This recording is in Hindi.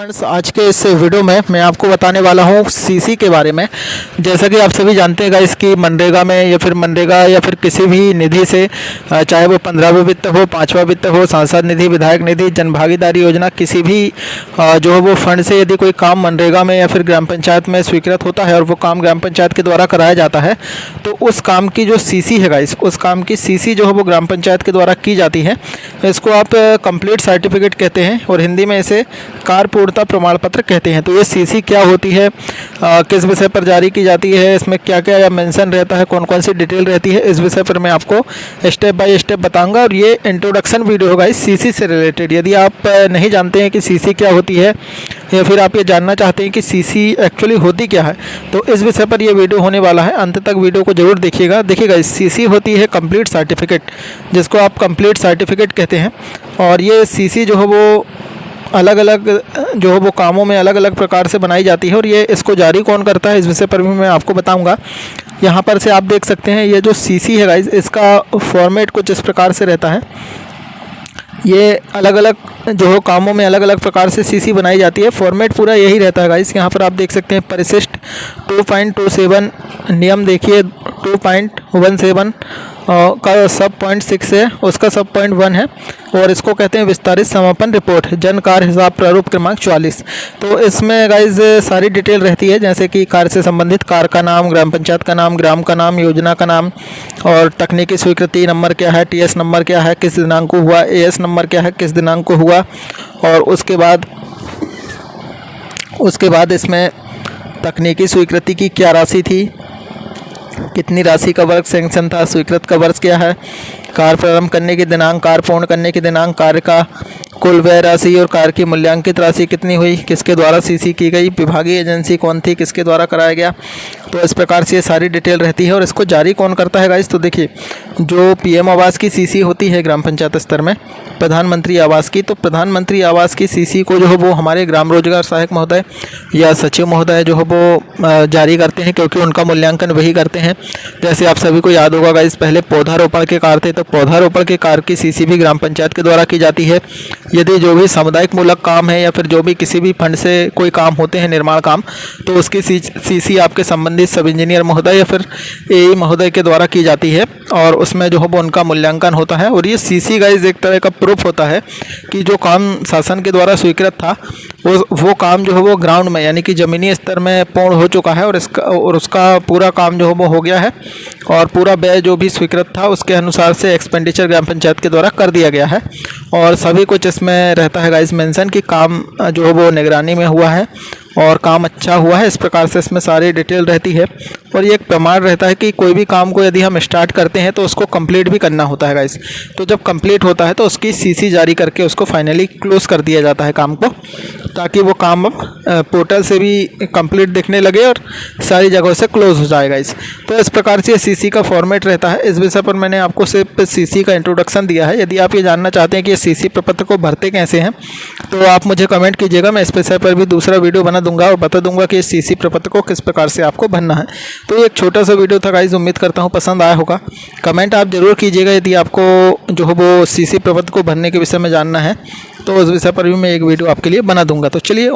फ्रेंड्स, आज के इस वीडियो में मैं आपको बताने वाला हूँ सीसी के बारे में। जैसा कि आप सभी जानते हैं गाइस कि मनरेगा में या फिर किसी भी निधि से, चाहे वो 15वां वित्त हो, 5वां वित्त हो, सांसद निधि, विधायक निधि, जनभागीदारी योजना, किसी भी जो है वो फंड से यदि कोई काम मनरेगा में या फिर ग्राम पंचायत में स्वीकृत होता है और वो काम ग्राम पंचायत के द्वारा कराया जाता है, तो उस काम की जो सीसी है गाइस, उस काम की सीसी जो है वो ग्राम पंचायत के द्वारा की जाती है। इसको आप कंप्लीट सर्टिफिकेट कहते हैं और हिंदी में इसे कार्य पूर्णता प्रमाण पत्र कहते हैं। तो ये सीसी क्या होती है, किस विषय पर जारी की जाती है, इसमें क्या क्या मेंशन रहता है, कौन कौन सी डिटेल रहती है, इस विषय पर मैं आपको स्टेप बाय स्टेप बताऊंगा। और ये इंट्रोडक्शन वीडियो होगा इस सीसी से रिलेटेड। यदि आप नहीं जानते हैं कि सीसी क्या होती है या फिर आप ये जानना चाहते हैं कि सीसी एक्चुअली होती क्या है, तो इस विषय पर यह वीडियो होने वाला है। अंत तक वीडियो को जरूर देखिएगा। देखिएगा, सीसी होती है कंप्लीट सर्टिफिकेट, जिसको आप कंप्लीट सर्टिफिकेट कहते हैं। और ये सीसी जो है वो अलग अलग जो है वो कामों में अलग अलग प्रकार से बनाई जाती है और ये इसको जारी कौन करता है, इस विषय पर भी मैं आपको बताऊंगा। यहाँ पर से आप देख सकते हैं ये जो सीसी है गाइस, इसका फॉर्मेट कुछ इस प्रकार से रहता है। ये अलग अलग जो हो कामों में अलग अलग प्रकार से सीसी बनाई जाती है। फॉर्मेट पूरा यही रहता है गाइस। यहाँ पर आप देख सकते हैं परिशिष्ट 2.27 नियम, देखिए 2.17 का सब पॉइंट 6 है, उसका सब पॉइंट 1 है और इसको कहते हैं विस्तारित समापन रिपोर्ट, जन कार्य हिसाब प्रारूप क्रमांक 44। तो इसमें गाइज सारी डिटेल रहती है, जैसे कि कार्य से संबंधित कार्य का नाम, ग्राम पंचायत का नाम, ग्राम का नाम, योजना का नाम और तकनीकी स्वीकृति नंबर क्या है, टीएस नंबर क्या है, किस दिनांक को हुआ, एएस नंबर क्या है, किस दिनांक को हुआ। और उसके बाद इसमें तकनीकी स्वीकृति की क्या राशि थी, कितनी राशि का वर्ग सैंक्शन था, स्वीकृत का वर्ष क्या है, कार्य प्रारंभ करने की दिनांक, कार्य पूर्ण करने की दिनांक, कार्य का कुल व्यय राशि और कार्य की मूल्यांकित राशि कितनी हुई, किसके द्वारा सीसी की गई, विभागीय एजेंसी कौन थी, किसके द्वारा कराया गया। तो इस प्रकार से ये सारी डिटेल रहती है। और इसको जारी कौन करता है गाइस, तो देखिए जो पीएम आवास की सीसी होती है ग्राम पंचायत स्तर में, प्रधानमंत्री आवास की, तो प्रधानमंत्री आवास की सीसी को जो है वो हमारे ग्राम रोजगार सहायक महोदय या सचिव महोदय जो है वो जारी करते हैं, क्योंकि उनका मूल्यांकन वही करते हैं। जैसे आप सभी को याद होगा गाइस, पहले पौधारोपण के कार्य थे, तो पौधारोपण के कार्य की सीसी भी ग्राम पंचायत के द्वारा की जाती है। यदि जो भी सामुदायिक मूलक काम है या फिर जो भी किसी भी फंड से कोई काम होते हैं, निर्माण काम, तो उसकी सीसी आपके संबंधित सब इंजीनियर महोदय या फिर एई महोदय के द्वारा की जाती है और उसमें जो है वो उनका मूल्यांकन होता है। और ये सीसी गाइस एक तरह का प्रूफ होता है कि जो काम शासन के द्वारा स्वीकृत था वो काम जो है वो ग्राउंड में यानी कि ज़मीनी स्तर में पूर्ण हो चुका है और उसका पूरा काम जो है वो हो गया है और पूरा व्यय जो भी स्वीकृत था उसके अनुसार से एक्सपेंडिचर ग्राम पंचायत के द्वारा कर दिया गया है। और सभी कुछ इसमें रहता है गाइस मेंशन कि काम जो है वो निगरानी में हुआ है और काम अच्छा हुआ है। इस प्रकार से इसमें सारी डिटेल रहती है और ये एक प्रमाण रहता है कि कोई भी काम को यदि हम स्टार्ट करते हैं तो उसको कंप्लीट भी करना होता है गाइस। तो जब कंप्लीट होता है तो उसकी सीसी जारी करके उसको फाइनली क्लोज कर दिया जाता है काम को, ताकि वो काम अब पोर्टल से भी कंप्लीट दिखने लगे और सारी जगहों से क्लोज हो जाएगा इस। तो इस प्रकार से सीसी का फॉर्मेट रहता है। इस विषय पर मैंने आपको सिर्फ सीसी का इंट्रोडक्शन दिया है। यदि आप ये जानना चाहते हैं कि सीसी प्रपत्र को भरते कैसे हैं, तो आप मुझे कमेंट कीजिएगा। मैं इस विषय पर भी दूसरा वीडियो बना दूंगा और बता दूंगा कि सीसी प्रपत्र को किस प्रकार से आपको भरना है। तो ये एक छोटा सा वीडियो था गाइस, उम्मीद करता हूँ पसंद आया होगा। कमेंट आप जरूर कीजिएगा यदि आपको जो है वो सीसी प्रपत्र को भरने के विषय में जानना है, तो उस विषय पर भी मैं एक वीडियो आपके लिए बना दूंगा। तो चलिए।